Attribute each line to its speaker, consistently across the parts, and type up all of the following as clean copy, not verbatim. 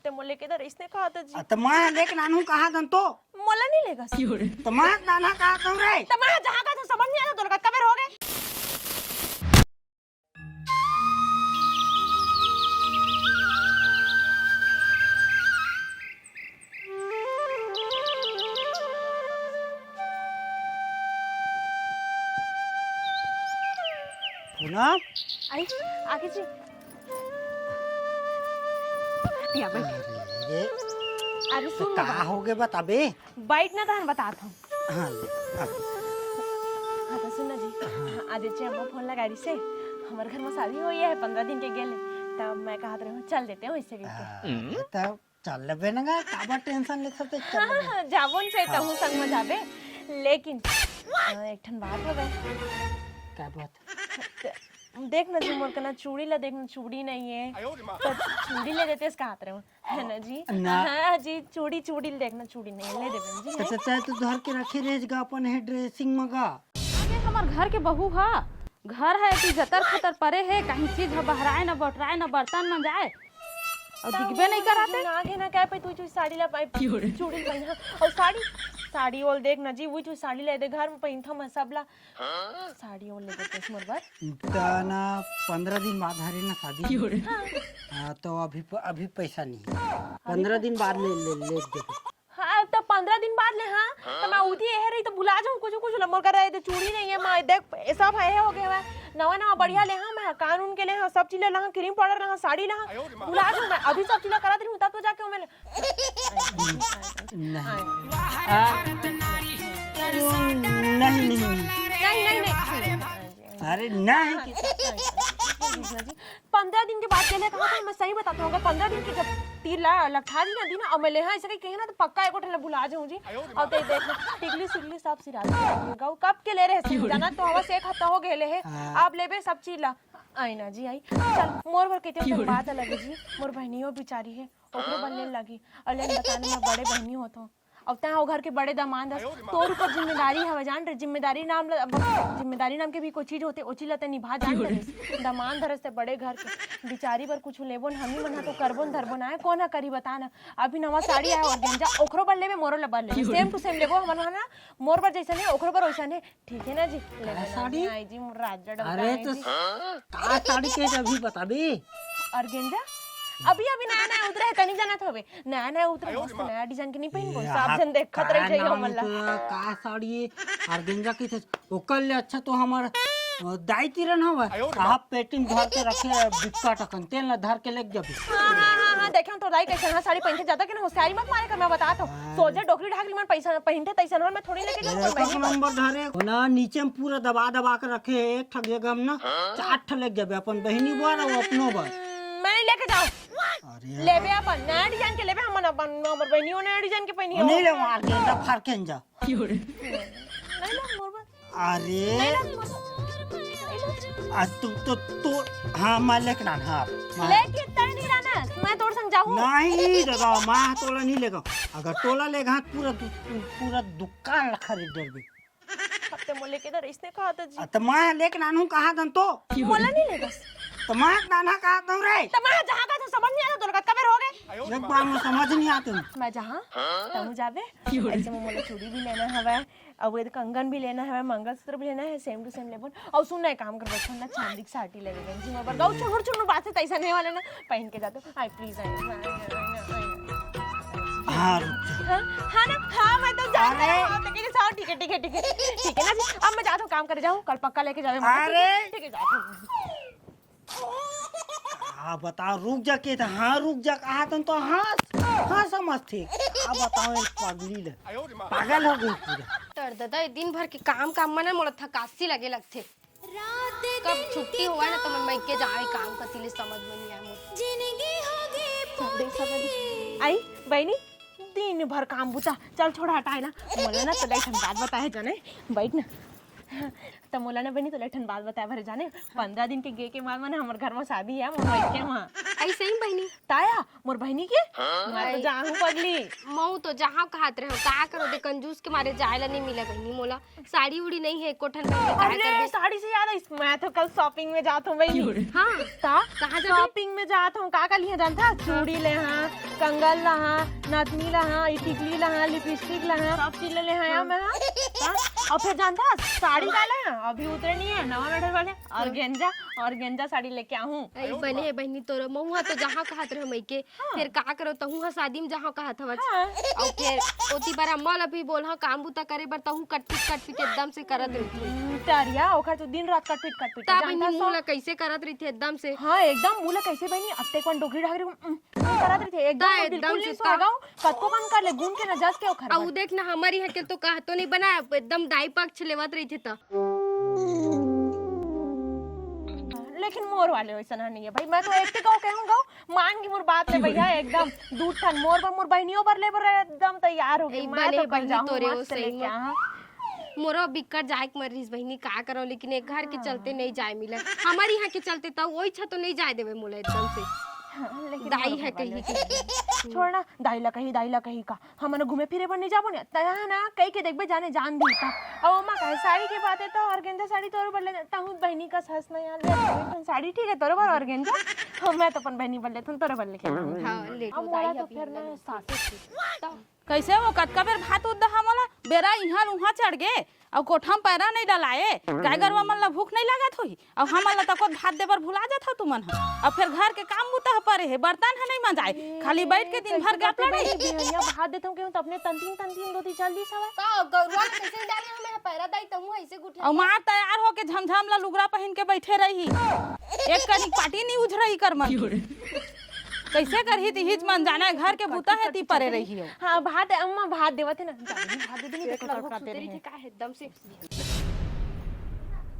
Speaker 1: हफ्ते मोले के इधर इसने कहा था जी
Speaker 2: तो मैं लेके नानू कहा दन तो
Speaker 1: मोला नहीं लेगा
Speaker 2: तो मैं नाना कहा तुम रे
Speaker 1: तो मैं जहाँ का तो समझ नहीं आता तो कब हो गए
Speaker 2: पूनम
Speaker 1: आई आगे जी या बैठ
Speaker 2: अरे
Speaker 1: अरे सुन
Speaker 2: का हो गए बता बे
Speaker 1: बैठ ना तो बताता हूँ
Speaker 2: हाँ ले
Speaker 1: हाँ तो सुन जी आदित्य अम्मा फोन लगा रही से हमारे घर में शादी हुई है 15 दिन के गेले तब मैं कहा रही चल देते हैं इससे करके
Speaker 2: तब चल लेबे ना काबा टेंशन ले सकते चल
Speaker 1: हाँ जाबोन से तो हूँ संग में जाबे लेकिन एक ठन बात हो गए
Speaker 2: क्या बात
Speaker 1: देख ना जी मोर कना चूड़ी ला देखना चूड़ी नहीं है तो चूड़ी ले देते इसका हाथ रहे है ना जी हाँ जी चूड़ी चूड़ी देखना चूड़ी नहीं है ले देते जी
Speaker 2: तो चाहे तो धर के रखे रेजगा अपन है ड्रेसिंग मगा
Speaker 3: ये हमार घर के बहू हा घर है कि जतर खतर परे है कहीं चीज बहराए न बटराए न बर्तन न जाए और दिखबे नहीं कराते
Speaker 1: आगे ना क्या पे तू साड़ी ला पाई चूड़ी पहना और साड़ी ओल देख ना जी वो तू साड़ी ले दे घर में पहनथा मैं सबला साड़ी ओल ले दे मोर बार
Speaker 2: ना 15 दिन बाद हरे ना शादी हाँ तो अभी पैसा नहीं है 15 दिन बाद ले दे
Speaker 1: हाँ तो 15 दिन बाद ले हाँ तो मैं उठी है रही तो भुला जाऊँ कुछ लम्बो कर रहे तो चूड़ी नहीं है मैं देख सब है हो गया नवा बढ़िया ले हाँ मैं कानून के ले हाँ सब चीज ले हाँ क्रीम पाउडर हाँ साड़ी ला भुला जाऊँ मैं अभी सब चीज करा रही हूँ तब तो जाके मैं
Speaker 2: नहीं अरे नहीं
Speaker 1: 15 दिन के बाद चले कहा था मैं सही बताता हूँ 15 दिन के जब तीर लखा दी ना दी ना और मैं ले हाँ ऐसे कहीं ना तो पक्का एक ठेला भुला जाऊँ जी और तो देख टिकली सिकली सब सिरा कब के ले रहे जाना तो हवा से एक हफ्ता हो गए है आप लेबे सब चीज ला आई ना जी आई चल मोर भर के बात अलग है जी मोर बहनियों बेचारी है ओकरो बनने लगी और लेकिन बताने में बड़े बहनी होता हूँ अब तय घर के बड़े दामाद तोर ऊपर जिम्मेदारी है जान रे जिम्मेदारी नाम के भी कोई चीज होते ओची लते निभा जान रे दामाद धरस से बड़े घर के बिचारी पर कुछ लेबो हमी मना तो करबोन धरबो ना कौन करी बता ना अभी नवा साड़ी आया और गेंजा ओकरो बल लेबे मोरो लबल ले सेम टू सेम लेबो हमन ना मोर पर जैसा है ओकरो पर वैसा है ठीक है ना जी ले
Speaker 2: साड़ी
Speaker 1: आई जी मोर राजड़
Speaker 2: अरे तो का साड़ी के अभी बता बे
Speaker 1: और गेंजा अभी नया उतरा है तनी जाना था नया उतरा है नया डिजाइन के नहीं पहन को सब जन देखत रह जाइयो हमला
Speaker 2: का साड़ी ऑर्गेन्जा की ओकर ले अच्छा तो हमार दाई तिरन हवा कहा पेटिंग भर के रखे बिक्का टकन तेल न धर के लेके जबी
Speaker 1: हां देखे तो दाई कैसे हां साड़ी पहनते ज्यादा के होशियारी मत मारे कर मैं बताता हूं सोजे डोकरी ढाक मन पैसा पहनते तैसन और मैं थोड़ी लेके जाऊं
Speaker 2: एक नंबर धरे ना नीचे में पूरा दबा के रखे एक ठग जगह में ना 4 ठग लेके जबे अपन बहिनी बार और अपनो बार
Speaker 1: मैं नहीं लेके जाऊं अरे लेबे अपन नया डिजाइन के लेबे हमन अपन हमर बहनियों नया डिजाइन के पहनी
Speaker 2: नहीं ले मार के दा फार के जा
Speaker 1: नहीं ला मोर बात
Speaker 2: अरे आज तो हाँ मैं लेके ना हाँ
Speaker 1: लेके तय नहीं रहना मैं तोड़ संग जाऊं
Speaker 2: नहीं दादा मां तोला नहीं लेगा अगर तोला लेगा पूरा दुकान खरीद देबे
Speaker 1: हफ्ते मोले के इधर इसने कहा था जी
Speaker 2: तो मैं लेके नानू कहा दन तो
Speaker 1: मोला नहीं लेगा
Speaker 2: तो मैं नाना कहा तुम रे
Speaker 1: तो मैं जहां का तो समझ नहीं आता दोनों का कबर हो गए
Speaker 2: एक बार में समझ नहीं आते
Speaker 1: मैं जहां तू जाबे ऐसे में मोला चूड़ी भी लेना है और वो कंगन भी लेना है मंगलसूत्र भी लेना है सेम टू सेम लेबो और सुन ना काम कर बैठो ना चांदी की साड़ी ले लेबे जी मैं गाऊ छोड़ छोड़ बात है तैसा नहीं वाले ना पहन के जाते आई प्लीज
Speaker 2: हाँ
Speaker 1: हाँ ना हाँ मैं तो जा रहा हूँ तो किसी साथ ठीक है ना जी अब मैं जाता हूँ काम कर जाऊँ कल पक्का लेके जावे
Speaker 2: अरे
Speaker 1: ठीक है जाता हूँ
Speaker 2: हाँ बताओ रुक जा के हाँ रुक जा कहा तुम तो हाँ समझ थे अब बताओ एक पगली ले पागल हो गई पूरा
Speaker 4: दादा दिन भर के काम में ना मोला थकासी लगे लगथे कब छुट्टी हुआ ना तो मैं के जाए काम कतिले समझ में नहीं आया
Speaker 1: आई बहनी दिन भर काम बुचा चल छोड़ हटाए ना मोला ना तो लैठन बात बताए जाने बैठ ना तो मोला ना बनी तो लैठन बात बताए भरे जाने 15 दिन के गे के बाद में हमर घर में शादी है मोर भाई के वहां
Speaker 4: ऐसे ही बहनी
Speaker 1: ताया मोर बहनी के मैं तो जाहूं पगली
Speaker 4: मऊ तो जहां कहत रहे का करो दे कंजूस के मारे जायला नहीं मिले बहनी मोला साड़ी उड़ी नहीं है कोठन में
Speaker 1: अरे साड़ी से याद है मैं तो कल शॉपिंग में जात हूं बहनी
Speaker 4: हां
Speaker 1: ता कहां शॉपिंग में जात हूं का का लिए जानता चूड़ी ले हां कंगन लहा, नथनी लहा, टिकली लहा, लिपस्टिक लहा, सब चीज ले आया मैं। हाँ? और फिर जानता साड़ी डाला है, अभी उतरे नहीं है नवा मेडल वाले, और गेंजा साड़ी लेके आऊँ।
Speaker 4: बने है बहनी तोर महुआ तो जहाँ कहत रहे मइके फिर का करो तहू हा शादी में जहाँ कहत हवच और फिर ओती बार अम्मा ला भी बोल हा काम बुता करे बर तहू कटपीट एकदम से करत रही
Speaker 1: तरिया ओखर तो दिन रात कटपीट
Speaker 4: ता बहनी मुंह ला कैसे करत रही थी एकदम से।
Speaker 1: हाँ एकदम मुला कैसे बहनी अब तक वन डोगरी ढागरी करत रही थी एकदम बिल्कुल नहीं सोगाओ कतको काम कर ले गुन के न जस के ओखर
Speaker 4: औ देख ना हमारी है के तो कहतो नहीं बना एकदम दाई पक्ष लेवत रही थी ता
Speaker 1: लेकिन मोर वाले वैसा नहीं है भाई। मैं तो एक गाँव कहूँगा मान की मोर बात ले भैया एकदम दूध ठन मोर पर मोर बहनियों पर ले पर एकदम तैयार हो गई। मैं तो कर जाऊँ मस्त लेके यहाँ
Speaker 4: मोरो बिकट जाए के मरीज बहनी का करो लेकिन एक घर के चलते नहीं जाए मिले हमारी यहाँ के चलते तब वही छा तो नहीं जाए देवे मोला एकदम से।
Speaker 1: लेकिन
Speaker 4: दाई है कहीं की
Speaker 1: छोड़ना दाई ला कहीं का हम घूमे फिरे पर नहीं जाबो ना ना कहीं के देखबे जाने जान दी था। अब अम्मा कहे साड़ी की बात है तो ऑर्गेन्जा साड़ी तोर पर ले ताहू बहनी का हंस ना यार साड़ी ठीक है तोर पर ऑर्गेन्जा तो मैं तो अपन बहनी पर ले तुम तोर पर लेके
Speaker 4: हां ले
Speaker 1: अब मोरा तो फिर ना सासे
Speaker 3: कैसे वो कतका बेर भात उद्दा हमला बेरा इहाँ उहाँ चढ़ गे और कोठा में पैरा नहीं डलाए गाय गरवा मन ला भूख नहीं लागत होई और हमला तको भात देबर भुला जात हो तुमन ह और फिर घर के काम बुता परे है बर्तन है नहीं मंजाए खाली बैठ के दिन भर गप लड़े
Speaker 1: बिहनिया भात देता हूं क्यों तो अपने तंतीन दो ती जल्दी सवा
Speaker 4: का गौरवा कैसे डाले हमें पैरा दाई तमु ऐसे गुठे
Speaker 3: और मार तैयार होके झमझम ला लुगरा पहन के बैठे रही एक कनिक पार्टी नहीं उझ रही कर मन कैसे करही ती हिच मन जाना घर के बुता है ती परे रही हो।
Speaker 1: हां भात अम्मा भात देवत है ना भात दे देनी तो करते रहे
Speaker 4: का एकदम से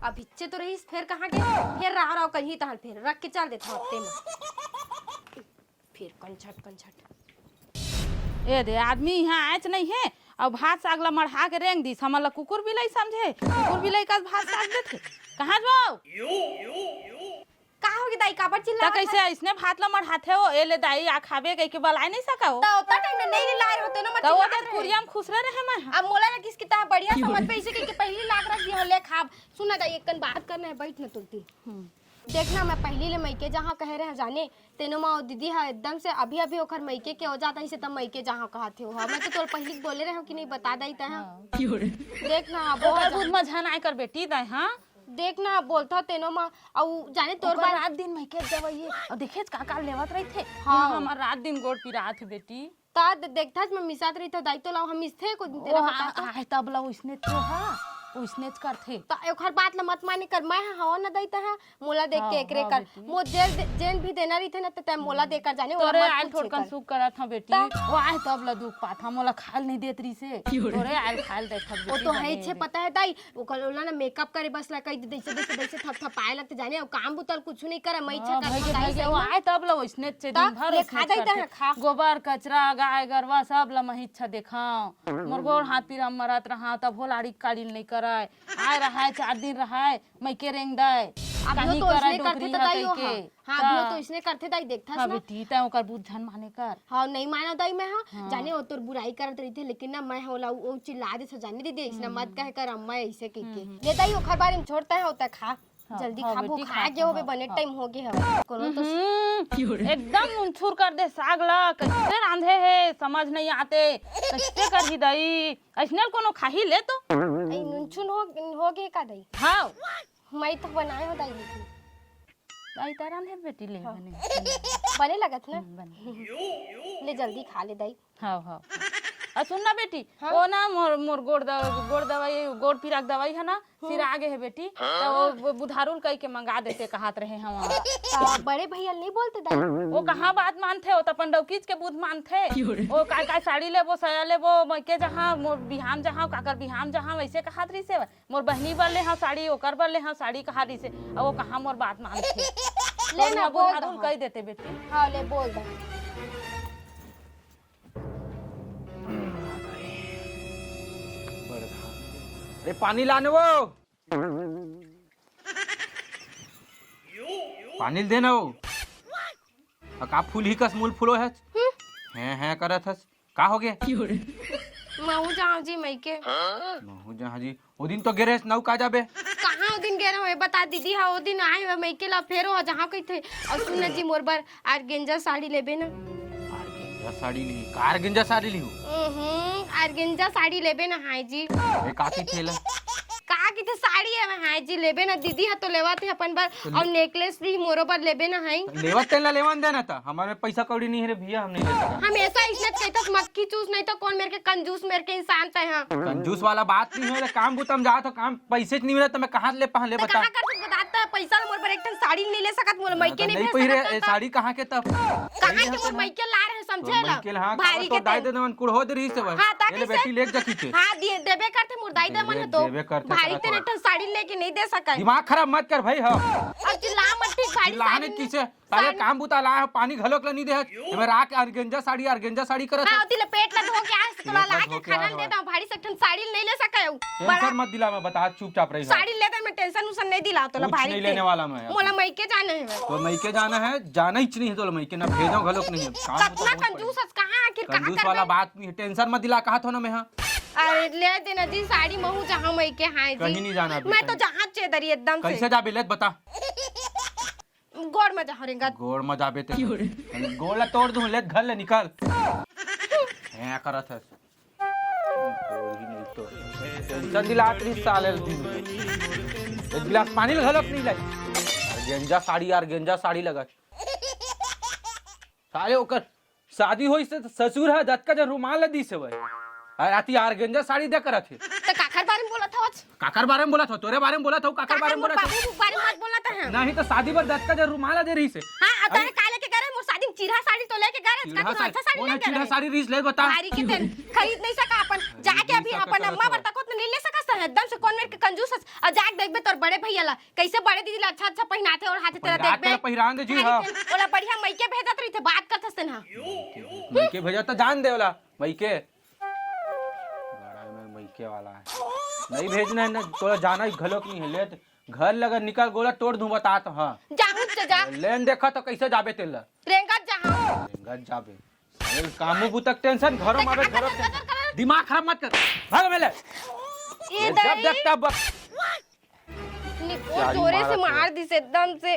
Speaker 4: अब इच्छे तो रही फिर कहां के फिर रहा कहीं तहल फिर रख के चल देता हफ्ते में फिर कंछट
Speaker 3: ए दे आदमी यहाँ आयच नहीं है और भात साग ला मढ़ा के रेंग दी हमला कुकुर बिलाई समझे कुकुर बिलाई का भात साग देथे कहां जाओ
Speaker 4: का होगी दाई काबर चिल्ला
Speaker 3: कैसे इसने भात ला मढ़ाथे हो एले दाई आ खाबे कह के बलाई नहीं सका हो
Speaker 4: तो उतना टाइम नहीं लाए होते ना
Speaker 3: तो वो तो कुरिया में खुश रहे मैं
Speaker 4: अब मोला ना किसकी ता बढ़िया समझ पे इसे के पहली लाख रख दिया ले खाब सुना दाई एक कन बात करना है बैठ ना तुलती देखना मैं पहली ले मईके जहाँ कह रहे हैं जाने तेनो माँ दीदी है एकदम से अभी ओखर मईके के हो जाता इसे तब मईके जहाँ कहते हो मैं तो तोर पहली बोले रहे हो कि नहीं बता दई ता देखना
Speaker 3: बहुत दूध मझन आए कर बेटी दाई हां
Speaker 4: देखना बोलता तेनो माँ और जाने तोर बार
Speaker 3: रात दिन मैं के जवइए और देखेच का का लेवत रही थे हां हमार रात दिन गोड़ पिरात है बेटी
Speaker 4: ता देखता मैं मिसात रही था दाई तो लाओ हम इसथे को तेरा बता
Speaker 3: है तब ला उसने तो हां उसने करथे
Speaker 4: तो ओखर बात ला मत माने कर मैं हवा न दैता है मोला देख के एकरे कर मो जेल भी देना रही थे ना त मोला देकर जाने
Speaker 3: तोरे आल थोड़कन सुख करत ह बेटी वो आए तब ला दुख पात मोला खाल नहीं देत रही से तोरे आल खाल देखत
Speaker 4: वो तो है छे पता है दाई ओकर ओला ना मेकअप करे बस ला कई दैसे थपथपाए लगते जाने और काम बुतल कुछ नहीं करे मैं छे कर
Speaker 3: वो आए तब ला उसने से दिन भर
Speaker 4: खा दैता है खा
Speaker 3: गोबर कचरा गाय गरवा सब ला महिच्छा देखाओ मोर गोड़ हाथ पीरा मरत रहा तब होलाड़ी काली नहीं कर आए रहा है 4 दिन रहा है मैं के रेंग दाई
Speaker 4: अभी तो इसने करते तो दाई हो हां अभी तो इसने करते दाई देखता
Speaker 3: ना बेटी ता ओकर बुझन माने कर
Speaker 4: हां नहीं माना दाई मैं हां जाने ओ तोर बुराई करत रही थे लेकिन ना मैं होला ओ चिल्ला दे जाने दीदी इसने मत कह कर अम्मा ऐसे कह के ले दाई ओखर बारे में छोड़ता है होता खा जल्दी खाबो खा के होबे बने टाइम हो गए हवे कोनो तो
Speaker 3: एकदम मुंछुर कर दे साग ला कैसे रांधे है समझ नहीं आते कैसे कर ही दई ऐसने कोनो खाही ले तो
Speaker 4: आई नुनछुन हो गए का दई
Speaker 3: हां
Speaker 4: मैं तो बनाए हो दाई लेकिन
Speaker 3: दाई तारान है बेटी ले
Speaker 4: बने लगत ना ले जल्दी खा ले दाई
Speaker 3: हां हां आ सुनना बेटी वो ना मोर गोड़ दवाई गोड़ पिराक दवाई है ना सिर आगे है बेटी तो वो बुधारुल कह के मंगा देते कहत रहे हम
Speaker 4: बड़े भैया नहीं बोलते दाई
Speaker 3: वो कहाँ बात मानते हो तो पंडौकीज के बुध मानते वो का साड़ी लेबो सया लेबो मके जहाँ मोर बिहाम जहाँ काकर बिहाम जहाँ वैसे कहत रही से मोर बहनी बर ले हाँ साड़ी ओकर बर ले हाँ साड़ी कहा रही से और वो कहाँ मोर बात मानते
Speaker 4: ले ना
Speaker 3: बुधारुल कह देते बेटी
Speaker 4: हाँ ले बोल दो
Speaker 5: अरे पानी लाने वो पानी देना वो का फूल ही कस मूल फूलो है हैं करत हस का हो गया
Speaker 4: महू जाओ जी मई के
Speaker 5: महू जहां जी ओ दिन तो गिरे नौ का जाबे
Speaker 4: कहां ओ दिन गेरा होए बता दीदी हां ओ दिन आए हुए मई के ला फेरो जहां कई थे और सुन जी मोर बर आर गेंजा साड़ी लेबे ना
Speaker 5: साड़ी ली कार गेंजा साड़ी ली
Speaker 4: ऑर्गेन्जा साड़ी लेबे ना हाय जी
Speaker 5: एक आती थेला
Speaker 4: का की थे साड़ी है हाय जी लेबे ना दीदी है तो लेवा थे अपन बार और नेकलेस भी मोरो पर लेबे ना हाय
Speaker 5: लेवत तेला लेवन देना था हमारे में पैसा कौड़ी नहीं है रे भैया हम नहीं ले सकते
Speaker 4: हमेशा इसने कहता मक्खी चूस नहीं तो कौन मेरे के कंजूस मेरे के इंसान थे हां
Speaker 5: कंजूस वाला बात नहीं है काम बुतम जा तो काम पैसे नहीं मिला तो मैं कहां ले पहले बता
Speaker 4: कहां कर बताता है पैसा मोर पर एक टन साड़ी नहीं ले सकत मोर मईके नहीं
Speaker 5: नहीं पहिरे साड़ी कहां के तब
Speaker 4: कहां के मोर मईके ला रहे समझे ला
Speaker 5: मईके हां
Speaker 4: भारी
Speaker 5: तो
Speaker 4: के
Speaker 5: दाई दे दवन कुड़हो दे रही से
Speaker 4: हां ताकि
Speaker 5: ये बेटी लेके जाकी के
Speaker 4: हां दिए देबे करते मोर दाई दे मन तो
Speaker 5: देबे करते
Speaker 4: भारी ते एक टन साड़ी लेके नहीं दे सकत
Speaker 5: दिमाग खराब मत कर भाई हां
Speaker 4: अब चिल्ला मत ठीक भारी
Speaker 5: लाने किसे सारे काम बुता ला पानी घलोक नहीं दे मैं राख अर्गेंजा साड़ी करत
Speaker 4: हां तिले पेट ला धो के आ तोला ला के खाना दे दा भारी से टन साड़ी नहीं ले सके
Speaker 5: टेंशन मत दिला मैं बता चुपचाप रही
Speaker 4: साड़ी लेते मैं टेंशन उसन नहीं दिला तोला
Speaker 5: कुछ
Speaker 4: भारी
Speaker 5: नहीं लेने वाला मैं
Speaker 4: मोला मईके जाने है
Speaker 5: तो मईके जाना है जाना ही नहीं है तो मईके ना भेजो घलोक नहीं है काम
Speaker 4: कतना कंजूस है कहां आखिर कहां
Speaker 5: कंजूस वाला बात नहीं है टेंशन मत दिला कहा था ना मैं हां
Speaker 4: अरे ले देना जी साड़ी महू जहां मईके हां जी
Speaker 5: कहीं नहीं जाना अभी
Speaker 4: मैं तो जहां चेदरी एकदम से
Speaker 5: कैसे जाबे लेत बता
Speaker 4: गोड़ में जा रेंगा
Speaker 5: गोड़ में जाबे ते गोड़ ला तोड़ दूं लेत घर ले निकल है करत है टेंशन दिला आखिरी साल दिन एक गिलास पानी घलोक नहीं लाई गेंजा साड़ी लगत साले ओकर शादी होई से ससुर है दत का जो रुमाल दी से भाई और आती गेंजा साड़ी दे करत है
Speaker 4: तो काकर बारे में बोला था
Speaker 5: काकर बारे में बोला था तोरे बारे में बोला था काकर बारे में बोला था
Speaker 4: बाबू बारे में मत बोला था
Speaker 5: नहीं तो शादी पर दत का जो रुमाल दे रही से
Speaker 4: हां अतरे काले के करे मोर शादी में चिरहा साड़ी तो लेके गए इसका तो अच्छा साड़ी लेके
Speaker 5: चिरहा साड़ी रीस ले बता
Speaker 4: भारी के तेल खरीद नहीं सका अपन जाके अभी अपन अम्मा बरता को नहीं ले सका सर एकदम से कौन मेरे के कंजूस है और जाके देखबे तोर बड़े भैया ला कैसे बड़े दीदी ला अच्छा अच्छा पहनाते और हाथ तेरा देखबे
Speaker 5: पहिरान दे जी हां
Speaker 4: ओला बढ़िया मईके भेजत रही थे बात करत हसन हां
Speaker 5: मईके भेजा तो जान दे वाला मईके बड़ा में मईके वाला है नहीं भेजना है ना तोरा जाना ही घलोक नहीं है ले घर लगा निकल गोला तोड़ दूं बता तो हां
Speaker 4: जाहू से जा
Speaker 5: लेन देखा तो कैसे जाबे तेल
Speaker 4: रेंगत जहां
Speaker 5: रेंगत जाबे सारे कामों बुतक टेंशन घरों में आवे घरों दिमाग खराब मत कर भाग मेले
Speaker 4: ये
Speaker 5: जब देखता बक
Speaker 4: निको जोरे से मार दी से एकदम से